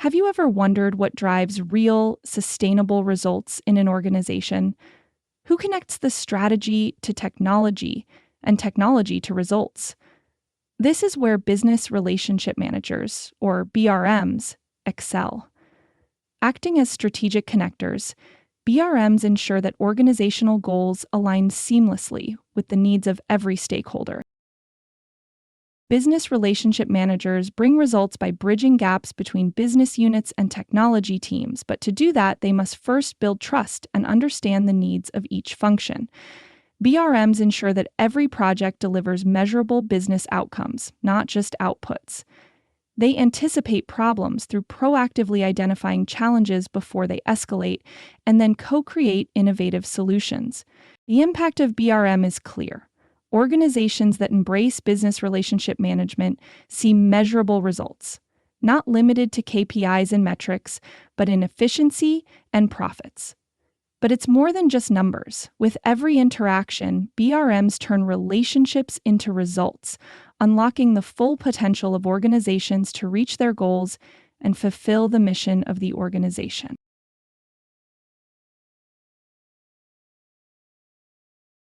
Have you ever wondered what drives real, sustainable results in an organization? Who connects the strategy to technology and technology to results? This is where business relationship managers, or BRMs, excel. Acting as strategic connectors, BRMs ensure that organizational goals align seamlessly with the needs of every stakeholder. Business relationship managers bring results by bridging gaps between business units and technology teams, but to do that, they must first build trust and understand the needs of each function. BRMs ensure that every project delivers measurable business outcomes, not just outputs. They anticipate problems through proactively identifying challenges before they escalate, and then co-create innovative solutions. The impact of BRM is clear. Organizations that embrace business relationship management see measurable results, not limited to KPIs and metrics, but in efficiency and profits. But it's more than just numbers. With every interaction, BRMs turn relationships into results, unlocking the full potential of organizations to reach their goals and fulfill the mission of the organization.